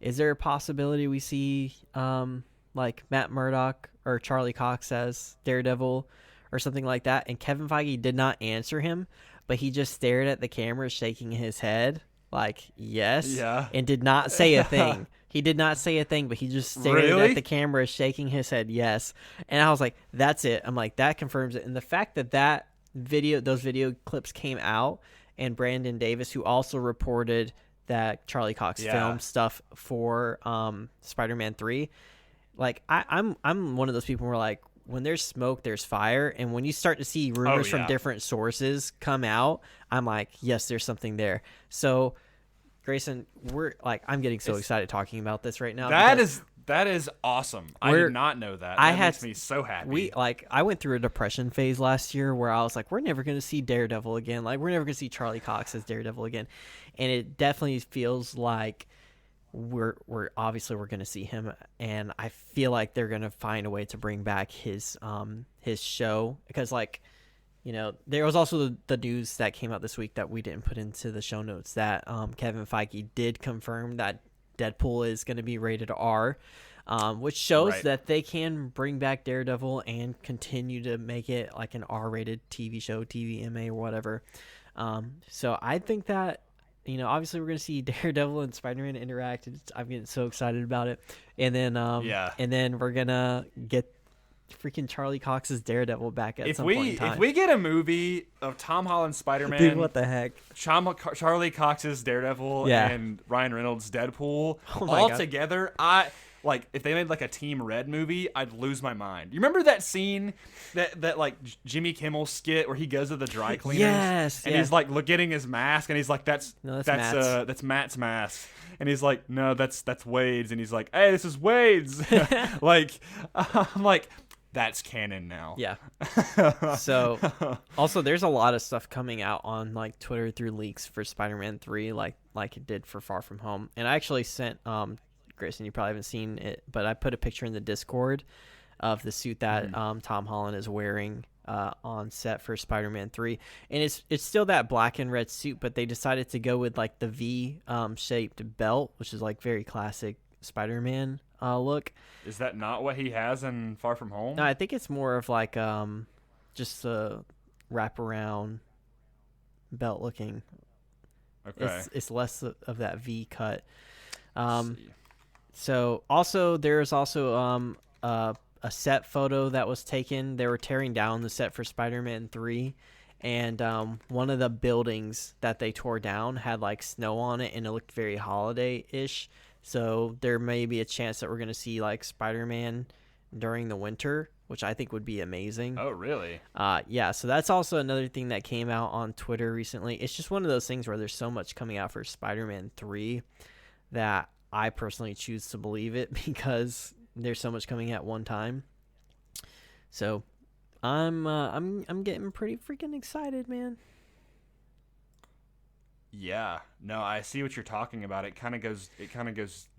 Speaker 3: is there a possibility we see like Matt Murdock or Charlie Cox as Daredevil or something like that? And Kevin Feige did not answer him, but he just stared at the camera shaking his head like, yes, and did not say a thing. He did not say a thing, but he just stared at the camera shaking his head, yes. And I was like, that's it. I'm like, that confirms it. And the fact that those video clips came out, and Brandon Davis, who also reported that Charlie Cox filmed stuff for Spider-Man 3. Like I'm one of those people where like when there's smoke, there's fire, and when you start to see rumors from different sources come out, I'm like, yes, there's something there. So Grayson, I'm getting so excited talking about this right now.
Speaker 2: That is awesome. I did not know that. That makes me so happy.
Speaker 3: I went through a depression phase last year where I was like, we're never going to see Daredevil again. Like, we're never going to see Charlie Cox as Daredevil again. And it definitely feels like we're obviously we're gonna see him, and I feel like they're gonna find a way to bring back his show, because like, you know, there was also the news that came out this week that we didn't put into the show notes that Kevin Feige did confirm that Deadpool is going to be rated R, which shows that they can bring back Daredevil and continue to make it like an R-rated TV show, TVMA or whatever. So I think that, you know, obviously we're going to see Daredevil and Spider-Man interact. I'm getting so excited about it. And then, and then we're going to get freaking Charlie Cox's Daredevil back at some point in time.
Speaker 2: If we get a movie of Tom Holland's Spider-Man,
Speaker 3: dude, what the heck?
Speaker 2: Charlie Cox's Daredevil and Ryan Reynolds' Deadpool all together, if they made like a Team Red movie, I'd lose my mind. You remember that scene that like Jimmy Kimmel skit where he goes to the dry cleaners?
Speaker 3: Yes.
Speaker 2: And he's like getting his mask, and he's like, that's Matt's mask. And he's like, no, that's Wade's. And he's like, hey, this is Wade's. Like, I'm like, that's canon now.
Speaker 3: Yeah. So, also, there's a lot of stuff coming out on like Twitter through leaks for Spider-Man 3, like it did for Far From Home. And I actually sent Grayson, you probably haven't seen it, but I put a picture in the Discord of the suit that Tom Holland is wearing on set for Spider-Man 3, and it's still that black and red suit, but they decided to go with like the V shaped belt, which is like very classic Spider-Man look.
Speaker 2: Is that not what he has in Far From Home?
Speaker 3: No, I think it's more of like just a wraparound belt looking.
Speaker 2: Okay.
Speaker 3: It's less of that V cut. So also there's also a set photo that was taken. They were tearing down the set for Spider-Man 3, and one of the buildings that they tore down had like snow on it, and it looked very holiday-ish. So there may be a chance that we're going to see like Spider-Man during the winter, which I think would be amazing.
Speaker 2: Oh, really?
Speaker 3: Yeah, so that's also another thing that came out on Twitter recently. It's just one of those things where there's so much coming out for Spider-Man 3 that I personally choose to believe it, because there's so much coming at one time. So I'm getting pretty freaking excited, man.
Speaker 2: Yeah. No, I see what you're talking about. It kind of goes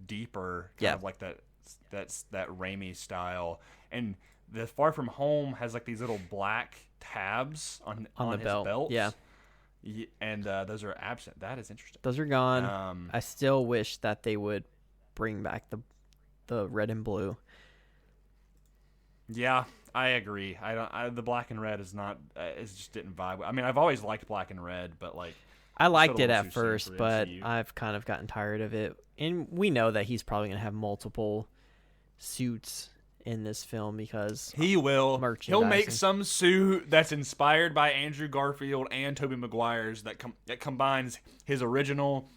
Speaker 2: deeper, of like that Raimi style. And the Far From Home has like these little black tabs on
Speaker 3: the
Speaker 2: his
Speaker 3: belt. Yeah.
Speaker 2: And those are absent. That is interesting.
Speaker 3: Those are gone. I still wish that they would bring back the red and blue.
Speaker 2: Yeah, I agree. The black and red is not. It just didn't vibe. I mean, I've always liked black and red, but like
Speaker 3: I liked it at first, but I've kind of gotten tired of it. And we know that he's probably gonna have multiple suits in this film because
Speaker 2: he will. He'll make some suit that's inspired by Andrew Garfield and Tobey Maguire's that combines his original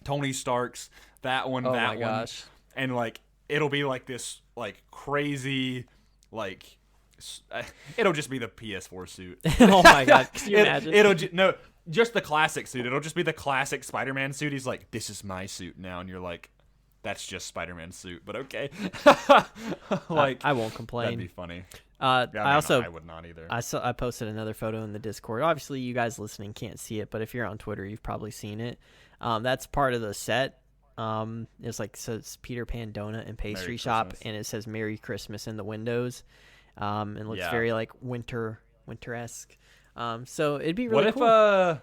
Speaker 2: Tony Stark's, that one, gosh. And like it'll be like this like crazy like it'll just be the PS4 suit.
Speaker 3: Oh my god, can you imagine?
Speaker 2: Just the classic suit. It'll just be the classic Spider-Man suit. He's like, this is my suit now, and you're like, that's just Spider-Man's suit, but okay. Like
Speaker 3: I won't complain.
Speaker 2: That'd be funny.
Speaker 3: I
Speaker 2: would not either.
Speaker 3: I posted another photo in the Discord. Obviously, you guys listening can't see it, but if you're on Twitter, you've probably seen it. That's part of the set. It's like says Peter Pan Donut and Pastry Shop, and it says Merry Christmas in the windows. And looks very like winter-esque. So it'd be really cool.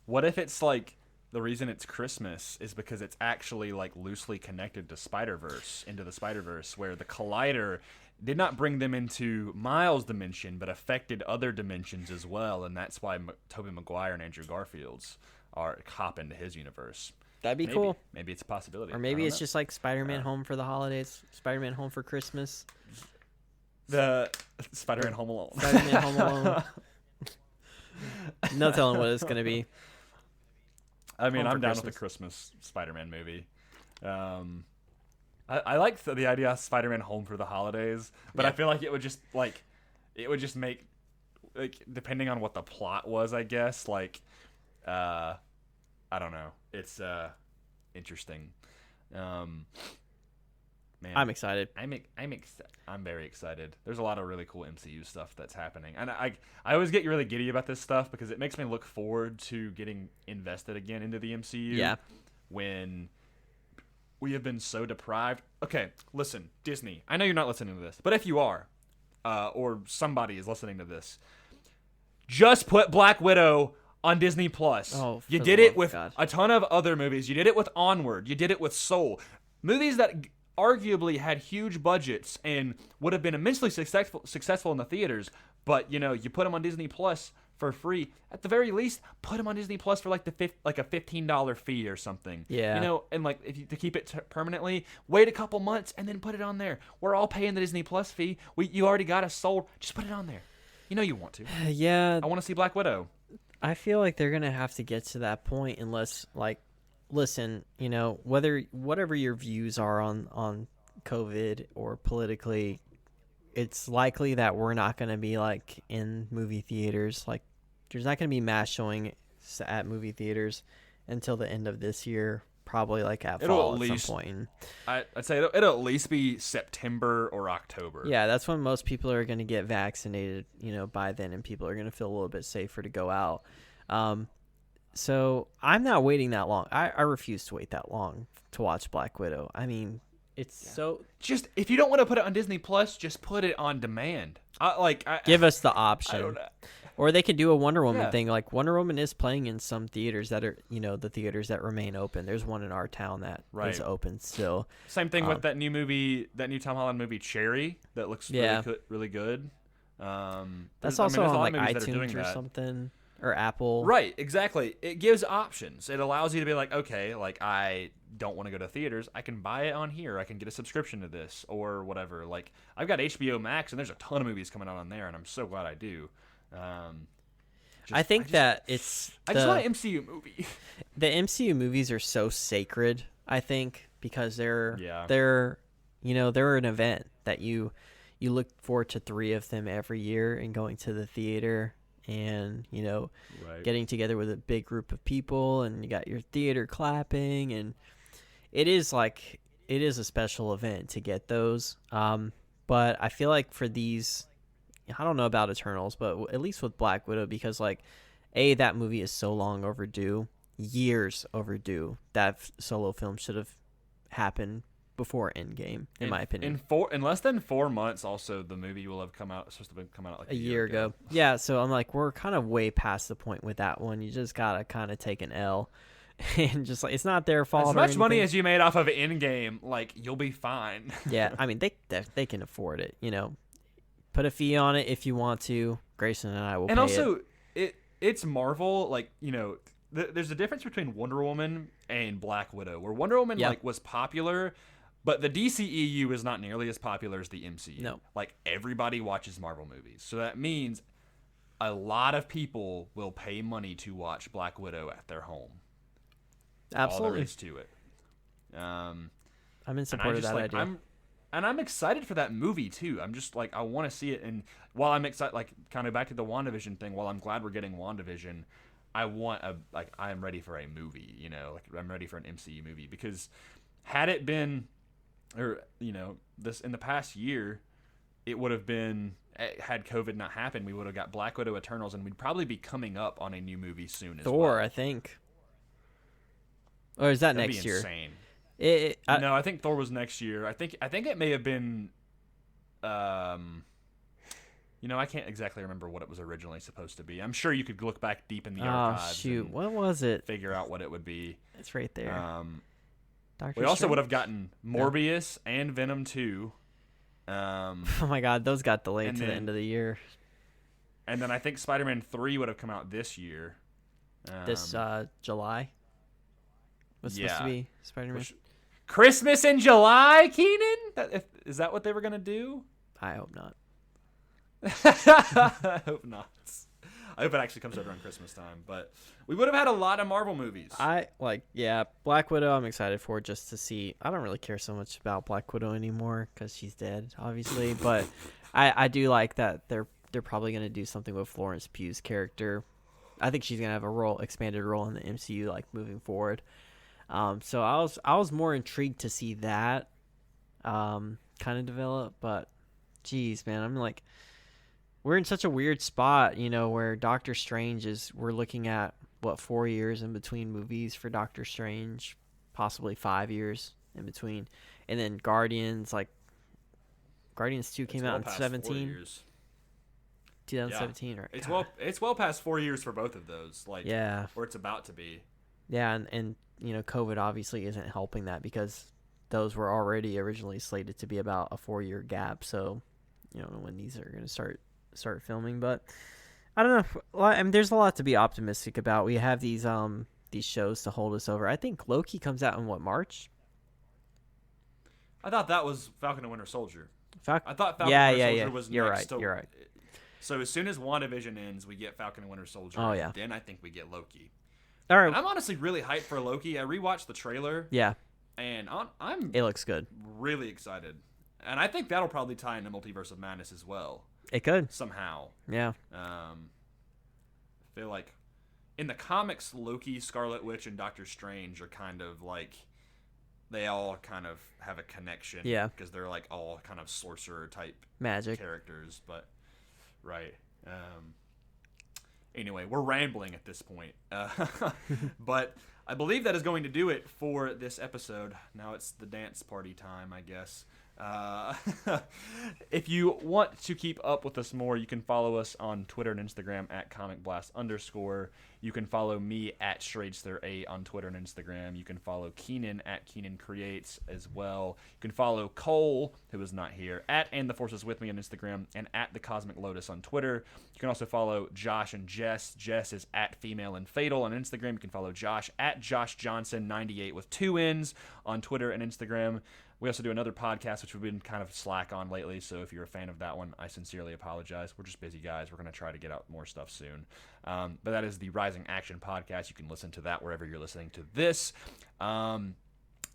Speaker 2: What if it's like the reason it's Christmas is because it's actually like loosely connected to into the Spider-Verse, where the Collider did not bring them into Miles' dimension, but affected other dimensions as well, and that's why Tobey Maguire and Andrew Garfield's are hop into his universe.
Speaker 3: That'd be cool.
Speaker 2: Maybe it's a possibility.
Speaker 3: Or maybe it's just like Spider-Man Home for the holidays, Spider-Man Home for Christmas.
Speaker 2: The Spider-Man Home Alone.
Speaker 3: Spider-Man Home Alone. No telling what it's going to be.
Speaker 2: I mean, I'm down with the Christmas Spider-Man movie. I like the idea of Spider-Man Home for the holidays, but I feel like it would just make, like, depending on what the plot was, I guess, like, I don't know. It's interesting. Man,
Speaker 3: I'm excited.
Speaker 2: I'm very excited. There's a lot of really cool MCU stuff that's happening, and I always get really giddy about this stuff because it makes me look forward to getting invested again into the MCU.
Speaker 3: Yeah.
Speaker 2: When we have been so deprived. Okay, listen, Disney. I know you're not listening to this, but if you are, or somebody is listening to this, just put Black Widow on Disney Plus.
Speaker 3: Oh,
Speaker 2: you
Speaker 3: for
Speaker 2: did
Speaker 3: the
Speaker 2: it
Speaker 3: love of
Speaker 2: with
Speaker 3: God.
Speaker 2: a ton of other movies. You did it with Onward. You did it with Soul. Movies that arguably had huge budgets and would have been immensely successful in the theaters, but you put them on Disney Plus for free. At the very least, put them on Disney Plus for like a $15 fee or something.
Speaker 3: Yeah.
Speaker 2: And like to keep it permanently, wait a couple months and then put it on there. We're all paying the Disney Plus fee. You already got us sold. Just put it on there. You want to.
Speaker 3: Yeah,
Speaker 2: I want to see Black Widow.
Speaker 3: I feel like they're gonna have to get to that point unless, like, listen, whatever your views are on COVID or politically, it's likely that we're not gonna be like in movie theaters. Like, there's not gonna be mass showing at movie theaters until the end of this year. Probably like at fall at some point.
Speaker 2: I'd say it'll at least be September or October.
Speaker 3: Yeah, that's when most people are going to get vaccinated, by then, and people are going to feel a little bit safer to go out. So I'm not waiting that long. I refuse to wait that long to watch Black Widow. I mean, so...
Speaker 2: Just, if you don't want to put it on Disney Plus, just put it on demand.
Speaker 3: Give us the option.
Speaker 2: I don't know.
Speaker 3: Or they could do a Wonder Woman thing. Like, Wonder Woman is playing in some theaters that are, the theaters that remain open. There's one in our town that is open still.
Speaker 2: Same thing with that new Tom Holland movie, Cherry, that looks really good.
Speaker 3: That's also on like iTunes or something, or Apple.
Speaker 2: Right, exactly. It gives options. It allows you to be like, okay, like I don't want to go to theaters. I can buy it on here. I can get a subscription to this or whatever. Like, I've got HBO Max, and there's a ton of movies coming out on there, and I'm so glad I do.
Speaker 3: I think that it's
Speaker 2: I just want an MCU movie.
Speaker 3: The MCU movies are so sacred, I think, because they're an event that you look forward to 3 of them every year and going to the theater and getting together with a big group of people, and you got your theater clapping, and it is a special event to get those. But I feel like for these, I don't know about Eternals, but at least with Black Widow, because that movie is so long overdue, years overdue. That solo film should have happened before Endgame, in my opinion.
Speaker 2: In less than 4 months, also the movie will have supposed to come out like a year ago.
Speaker 3: Yeah, so I'm like, we're kind of way past the point with that one. You just gotta kind of take an L, and just like, it's not their fault.
Speaker 2: As much money as you made off of Endgame, like, you'll be fine.
Speaker 3: Yeah, I mean they can afford it. Put a fee on it if you want to. Grayson and I will.
Speaker 2: And also, it's Marvel. Like, there's a difference between Wonder Woman and Black Widow, where Wonder Woman was popular, but the DCEU is not nearly as popular as the MCU.
Speaker 3: No,
Speaker 2: like, everybody watches Marvel movies, so that means a lot of people will pay money to watch Black Widow at their home.
Speaker 3: Absolutely,
Speaker 2: all there is to it.
Speaker 3: I'm in support of that idea.
Speaker 2: I'm excited for that movie too. I'm just like, I want to see it. And while I'm excited, like, kind of back to the WandaVision thing, while I'm glad we're getting WandaVision, I am ready for a movie, like, I'm ready for an MCU movie, because had it been, this in the past year, it would have been, had COVID not happened, we would have got Black Widow, Eternals, and we'd probably be coming up on a new movie soon as
Speaker 3: Thor,
Speaker 2: well.
Speaker 3: I think. Or is that
Speaker 2: That'd
Speaker 3: next
Speaker 2: be
Speaker 3: year?
Speaker 2: Insane.
Speaker 3: No,
Speaker 2: I think Thor was next year. I think it may have been, I can't exactly remember what it was originally supposed to be. I'm sure you could look back deep in the archives.
Speaker 3: Oh shoot, what was it?
Speaker 2: Figure out what it would be.
Speaker 3: It's right there.
Speaker 2: We also would have gotten Morbius and Venom 2.
Speaker 3: Oh my God, those got delayed to the end of the year.
Speaker 2: And then I think Spider-Man 3 would have come out this year.
Speaker 3: This July was supposed to be Spider-Man.
Speaker 2: Christmas in July, Keenan? Is that what they were going to do?
Speaker 3: I hope not.
Speaker 2: I hope not. I hope it actually comes out around Christmas time. But we would have had a lot of Marvel movies.
Speaker 3: Black Widow I'm excited for, just to see. I don't really care so much about Black Widow anymore because she's dead, obviously. But I do like that they're probably going to do something with Florence Pugh's character. I think she's going to have a expanded role in the MCU, like, moving forward. So I was more intrigued to see that kind of develop, but geez, man, I'm like, we're in such a weird spot, where Doctor Strange we're looking at 4 years in between movies for Doctor Strange, possibly 5 years in between. And then Guardians 2 came out in 2017 or
Speaker 2: It's well past 4 years for both of those.
Speaker 3: Yeah.
Speaker 2: Or it's about to be.
Speaker 3: Yeah, and COVID obviously isn't helping that because those were already originally slated to be about a 4-year gap. So, you don't know when these are going to start filming, but I don't know. I mean, there's a lot to be optimistic about. We have these shows to hold us over. I think Loki comes out in March?
Speaker 2: I thought that was Falcon and Winter Soldier. I thought Falcon
Speaker 3: and
Speaker 2: Winter Soldier was
Speaker 3: You're
Speaker 2: next.
Speaker 3: You're right.
Speaker 2: So as soon as WandaVision ends, we get Falcon and Winter Soldier.
Speaker 3: Oh, yeah.
Speaker 2: Then I think we get Loki.
Speaker 3: All right.
Speaker 2: And I'm honestly really hyped for Loki. I rewatched the trailer.
Speaker 3: Yeah.
Speaker 2: And
Speaker 3: it looks good.
Speaker 2: Really excited. And I think that'll probably tie into Multiverse of Madness as well.
Speaker 3: It could.
Speaker 2: Somehow.
Speaker 3: Yeah.
Speaker 2: I feel like in the comics, Loki, Scarlet Witch, and Doctor Strange are kind of like, they all kind of have a connection.
Speaker 3: Yeah.
Speaker 2: Because they're like all kind of sorcerer type
Speaker 3: magic
Speaker 2: characters. But, right. Anyway, we're rambling at this point. But I believe that is going to do it for this episode. Now it's the dance party time, I guess. If you want to keep up with us more, you can follow us on Twitter and Instagram at comicblast_. You can follow me at Schradester8 on Twitter and Instagram. You can follow Keenan at Keenan Creates as well. You can follow Cole, who is not here, at And the Force is With Me on Instagram and at The Cosmic Lotus on Twitter. You can also follow Josh and Jess. Jess is at Female and Fatal on Instagram. You can follow Josh at Josh Johnson 98 with 2 N's on Twitter and Instagram. We also do another podcast, which we've been kind of slack on lately, so if you're a fan of that one, I sincerely apologize. We're just busy guys. We're going to try to get out more stuff soon. But that is the Rising Action Podcast. You can listen to that wherever you're listening to this. You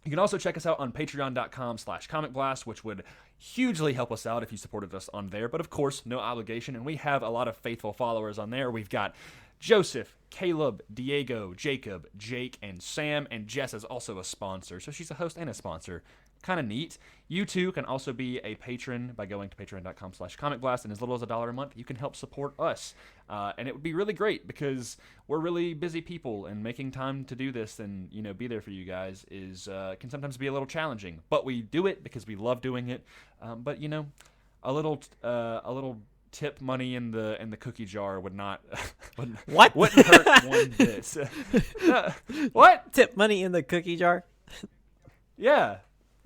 Speaker 2: can also check us out on patreon.com/comicblast, which would hugely help us out if you supported us on there. But, of course, no obligation, and we have a lot of faithful followers on there. We've got Joseph, Caleb, Diego, Jacob, Jake, and Sam, and Jess is also a sponsor, so she's a host and a sponsor. Kind of neat. You too can also be a patron by going to patreon.com/comicblast, and as little as $1 a month, you can help support us. And it would be really great because we're really busy people, and making time to do this and be there for you guys can sometimes be a little challenging. But we do it because we love doing it. But a little tip money in the cookie jar would not wouldn't hurt one bit. What?
Speaker 3: Tip money in the cookie jar?
Speaker 2: Yeah.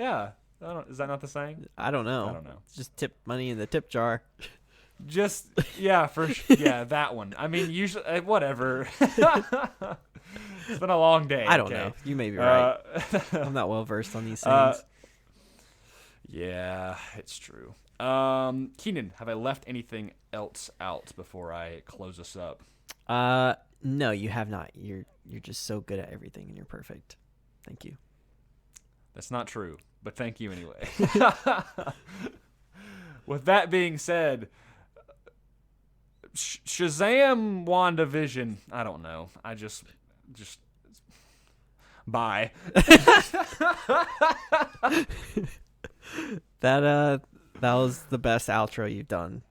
Speaker 2: Is that not the saying?
Speaker 3: I don't know. Just tip money in the tip jar.
Speaker 2: Just that one. I mean, usually whatever. It's been a long day.
Speaker 3: I don't know. You may be right. I'm not well versed on these things.
Speaker 2: Yeah, it's true. Keenan, have I left anything else out before I close us up?
Speaker 3: No, you have not. You're just so good at everything, and you're perfect. Thank you.
Speaker 2: That's not true, but thank you anyway. With that being said, Shazam WandaVision. I don't know. I just bye.
Speaker 3: That was the best outro you've done